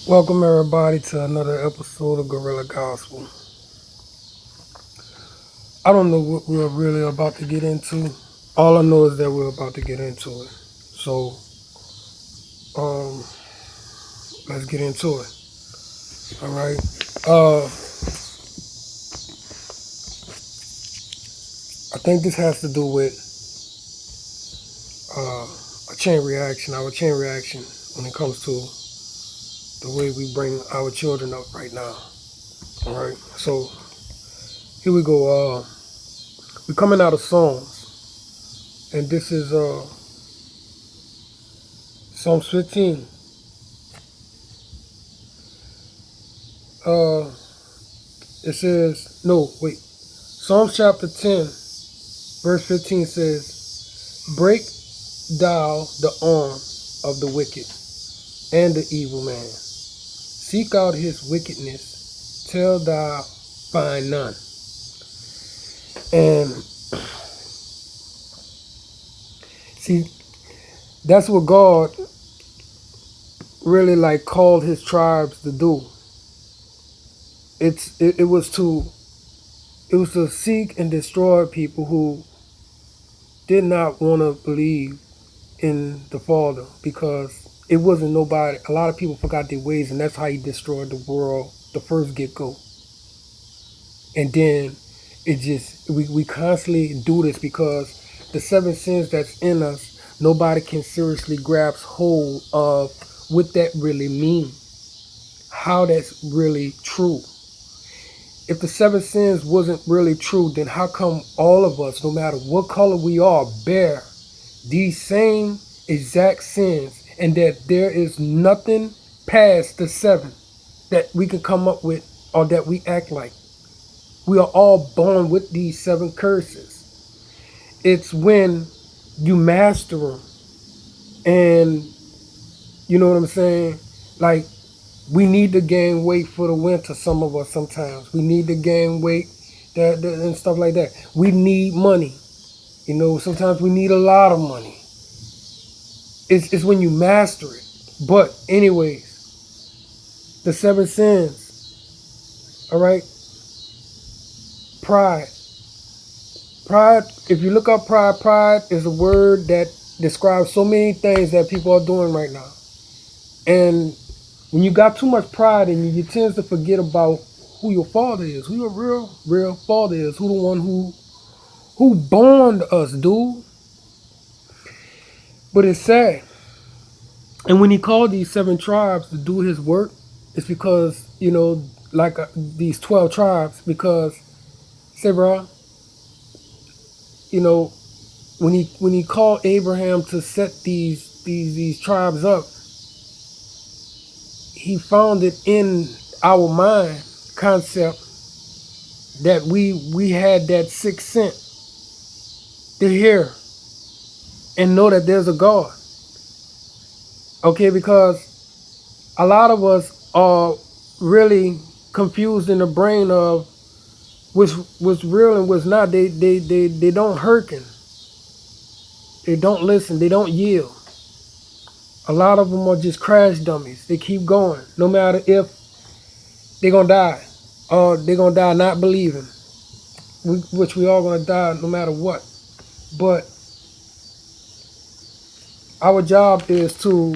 Welcome everybody to another episode of Gorilla Gospel. I don't know what we're really about to get into. All I know is that we're about to get into it. So, um, let's get into it. All right. Uh, I think this has to do with uh, a chain reaction. Our chain reaction when it comes to the way we bring our children up right now. All right. So here we go. We're coming out of Psalms, and this is Psalms 15. Uh, it says, no, wait. Psalms chapter 10, verse 15 says, break thou the arm of the wicked and the evil man. Seek out his wickedness till thou find none. And see, that's what God really like called his tribes to do. It was to seek and destroy people who did not want to believe in the Father, because it wasn't nobody. A lot of people forgot their ways, and that's how he destroyed the world the first get go. And then it just we constantly do this because the seven sins that's in us, nobody can seriously grasp hold of what that really means, how that's really true. If the seven sins wasn't really true, then how come all of us, no matter what color we are, bear these same exact sins, and that there is nothing past the seven that we can come up with or that we act like? We are all born with these seven curses. It's when you master them, and you know what I'm saying? Like, we need to gain weight for the winter, some of us sometimes. We need to gain weight and stuff like that. We need money. You know, sometimes we need a lot of money. It's when you master it. But anyways, the seven sins, all right? Pride. Pride, if you look up pride, pride is a word that describes so many things that people are doing right now. And when you got too much pride in you, you tend to forget about who your father is, who your real father is, who the one who born us, dude. But it's sad. And when he called these seven tribes to do his work, it's because, you know, like these 12 tribes, because, say, bro, you know, when he called Abraham to set these tribes up, he found it in our mind concept that we had that sixth sense to hear and know that there's a God. Okay, because a lot of us are really confused in the brain of what's real and what's not. They don't hearken. They don't listen. They don't yield. A lot of them are just crash dummies. They keep going, no matter if they're gonna die or they're gonna die not believing, which we all gonna die no matter what. But our job is to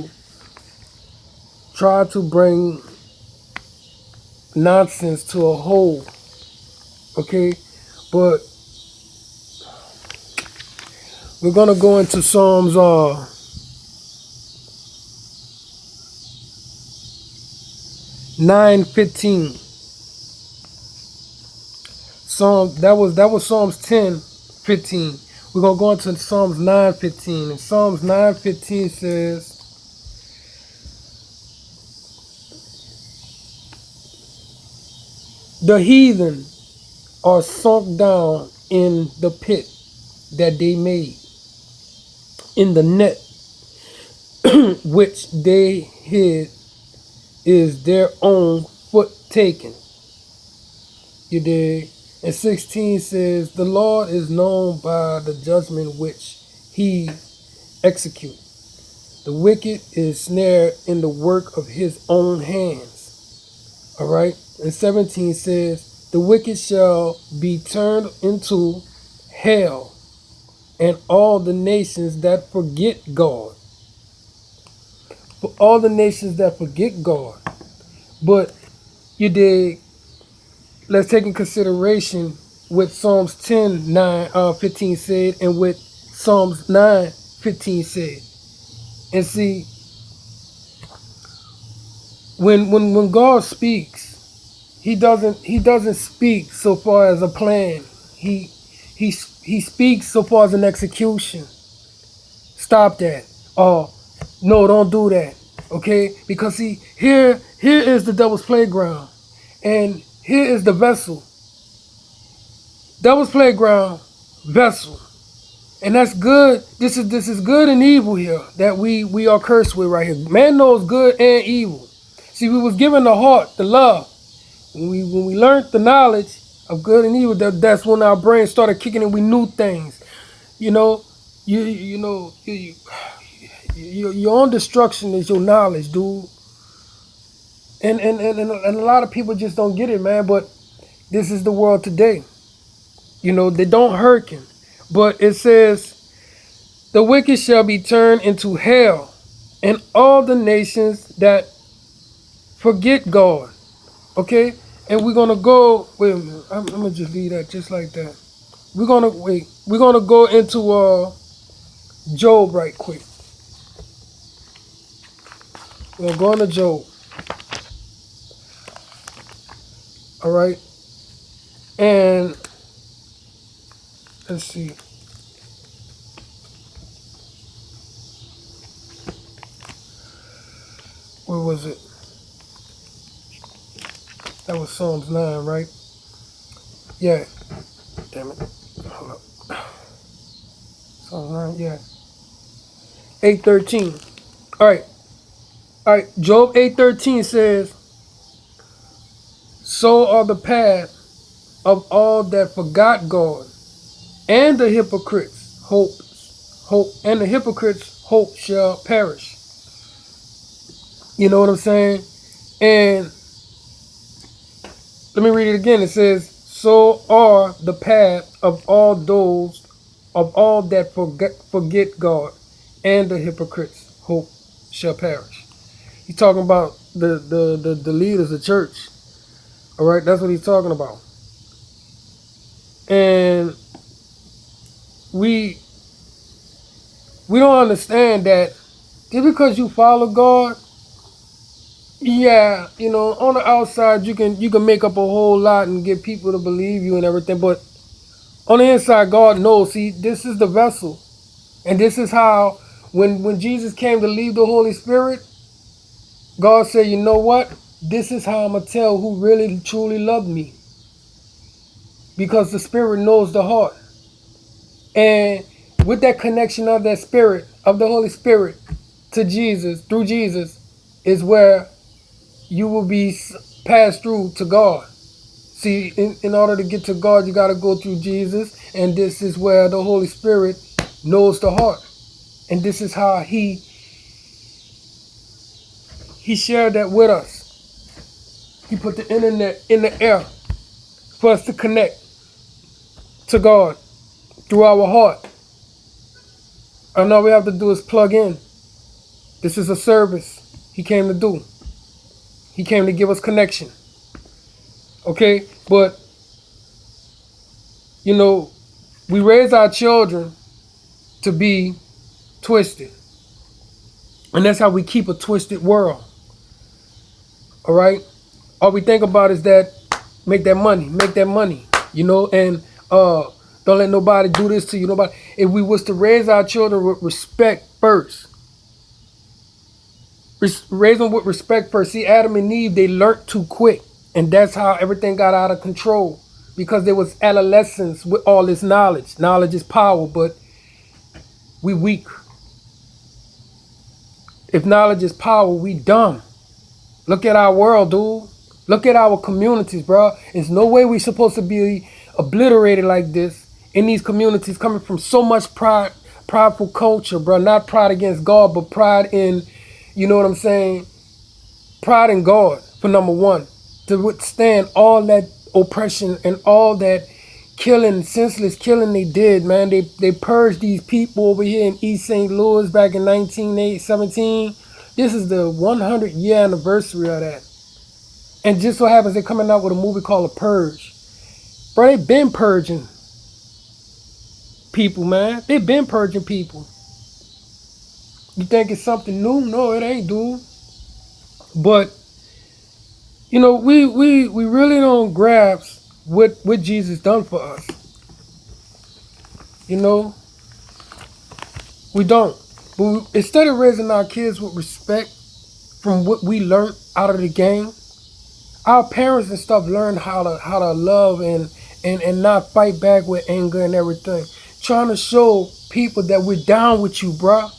try to bring nonsense to a whole, okay? But we're gonna go into Psalms 9:15. That was Psalms 10:15. We're gonna go into Psalms 9:15. And Psalms 9:15 says, the heathen are sunk down in the pit that they made, in the net which they hid is their own foot taken. You dig? And 16 says, the Lord is known by the judgment which he executes. The wicked is snared in the work of his own hands. All right. And 17 says, the wicked shall be turned into hell, and all the nations that forget God. For all the nations that forget God. But you dig, let's take in consideration what Psalms 15 said and what Psalms 9:15 said. And see, when God speaks, he doesn't speak so far as a plan. He speaks so far as an execution. Stop that. Oh, no, don't do that. Okay? Because see, here is the devil's playground. And here is the vessel. Devil's playground, vessel. And that's good. This is good and evil here that we are cursed with right here. Man knows good and evil. See, we was given the heart, the love. When we learned the knowledge of good and evil, that's when our brain started kicking and we knew things. You know, your own destruction is your knowledge, dude. And a lot of people just don't get it, man. But this is the world today. You know, they don't hearken. But it says, the wicked shall be turned into hell, and all the nations that forget God. Okay? And we're gonna go, wait a minute, I'm gonna just leave that just like that. We're gonna go into Job right quick. We're gonna go into Job. Alright? And let's see. Where was it? That was Psalms 9, right? Yeah. Damn it. Hold up. Psalms 9, yeah. 8:13. Alright. Alright. Job 8:13 says, so are the path of all that forgot God, and the hypocrites' hope shall perish. You know what I'm saying? And let me read it again. It says, so are the path of all that forget God, and the hypocrites' hope shall perish. He's talking about the leaders of church. All right, that's what he's talking about. And we don't understand that just because you follow God, yeah, you know, on the outside you can make up a whole lot and get people to believe you and everything, but on the inside, God knows. See, this is the vessel, and this is how when Jesus came to leave the Holy Spirit, God said, you know what? This is how I'm gonna tell who really truly loved me, because the Spirit knows the heart. And with that connection of that Spirit, of the Holy Spirit to Jesus, through Jesus, is where you will be passed through to God. See, in order to get to God, you got to go through Jesus. And this is where the Holy Spirit knows the heart. And this is how he shared that with us. He put the internet in the air for us to connect to God through our heart. And all we have to do is plug in. This is a service he came to do. He came to give us connection. Okay? But, you know, we raise our children to be twisted. And that's how we keep a twisted world. All right? All we think about is that make that money, you know, and don't let nobody do this to you. Nobody. If we was to raise our children with respect first, raise them with respect first. See, Adam and Eve, they learned too quick, and that's how everything got out of control, because there was adolescence with all this knowledge. Knowledge is power, but we weak. If knowledge is power, we dumb. Look at our world, dude. Look at our communities, bro. There's no way we're supposed to be obliterated like this in these communities, coming from so much prideful culture, bro. Not pride against God, but pride in, you know what I'm saying? Pride in God, for number one. To withstand all that oppression and all that killing, senseless killing they did, man. They purged these people over here in East St. Louis back in 1917. This is the 100-year anniversary of that. And just so happens they're coming out with a movie called The Purge. Bro, they been purging people, man. They been purging people. You think it's something new? No, it ain't, dude. But, you know, we really don't grasp what Jesus done for us. You know? We don't. But instead of raising our kids with respect from what we learned out of the game, our parents and stuff learned how to love and not fight back with anger and everything. Trying to show people that we're down with you, bruh.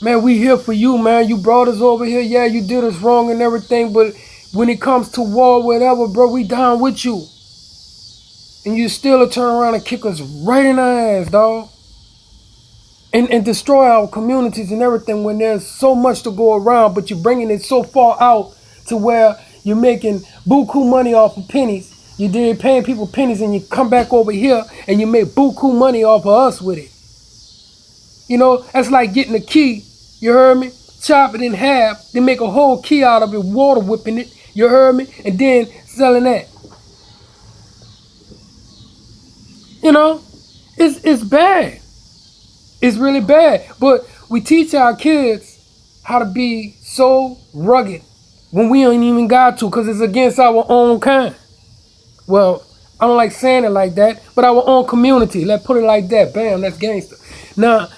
Man, we here for you, man. You brought us over here. Yeah, you did us wrong and everything, but when it comes to war, whatever, bro, we down with you. And you still turn around and kick us right in our ass, dog. And destroy our communities and everything when there's so much to go around, but you're bringing it so far out to where you're making buku money off of pennies. You did paying people pennies and you come back over here and you make buku money off of us with it. You know, that's like getting a key, you heard me? Chop it in half, then make a whole key out of it, water whipping it, you heard me? And then selling that. You know, it's bad. It's really bad. But we teach our kids how to be so rugged when we ain't even got to, because it's against our own kind. Well, I don't like saying it like that, but our own community. Let's put it like that. Bam, that's gangster. Now,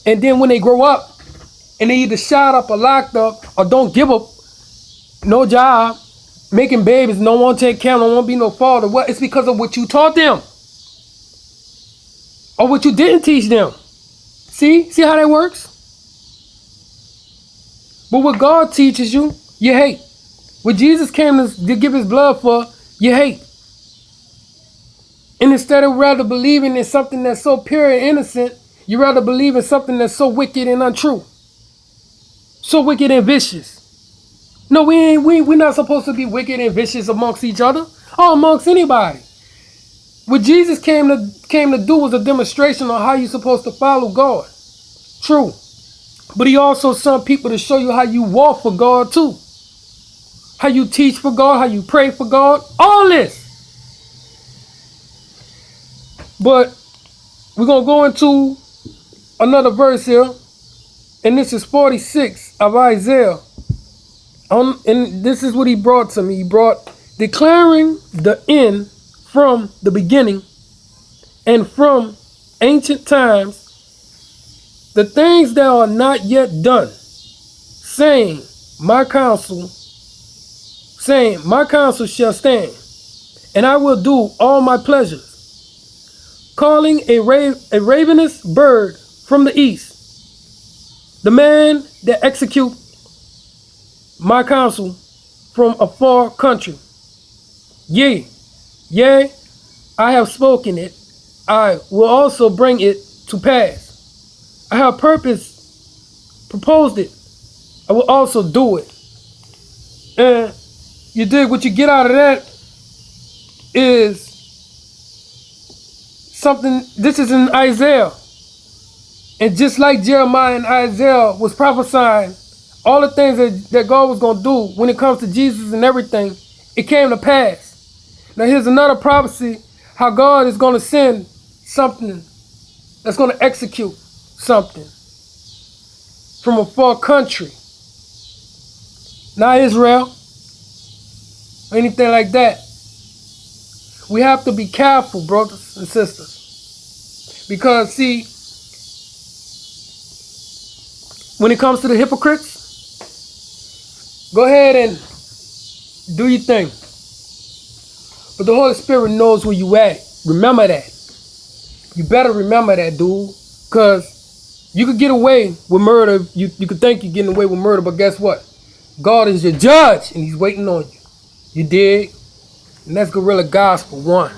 and then when they grow up and they either shot up or locked up or don't give up no job, making babies, no one take care, no one be no father. Well, it's because of what you taught them or what you didn't teach them. See how that works? But what God teaches you, you hate. What Jesus came to give his blood for, you hate. And instead of rather believing in something that's so pure and innocent, you rather believe in something that's so wicked and untrue. So wicked and vicious. No, we're not supposed to be wicked and vicious amongst each other or amongst anybody. What Jesus came to do was a demonstration on how you're supposed to follow God. True. But he also sent people to show you how you walk for God too. How you teach for God, how you pray for God, all this. But we're going to go into another verse here. And this is 46 of Isaiah. And this is what he brought to me. He brought declaring the end from the beginning and from ancient times, the things that are not yet done, saying, my counsel shall stand, and I will do all my pleasures, calling a ravenous bird from the east, the man that execute my counsel from a far country. Yea, I have spoken it, I will also bring it to pass. I have proposed it, I will also do it. And you dig what you get out of that is something, this is in Isaiah. And just like Jeremiah and Isaiah was prophesying all the things that God was going to do when it comes to Jesus and everything, it came to pass. Now here's another prophecy, how God is going to send something that's going to execute something from a far country. Not Israel or anything like that. We have to be careful, brothers and sisters. Because see, when it comes to the hypocrites, go ahead and do your thing. But the Holy Spirit knows where you at. Remember that. You better remember that, dude. Because you could get away with murder. You could think you're getting away with murder, but guess what? God is your judge, and he's waiting on you. You dig? And that's Guerrilla Gospel 1.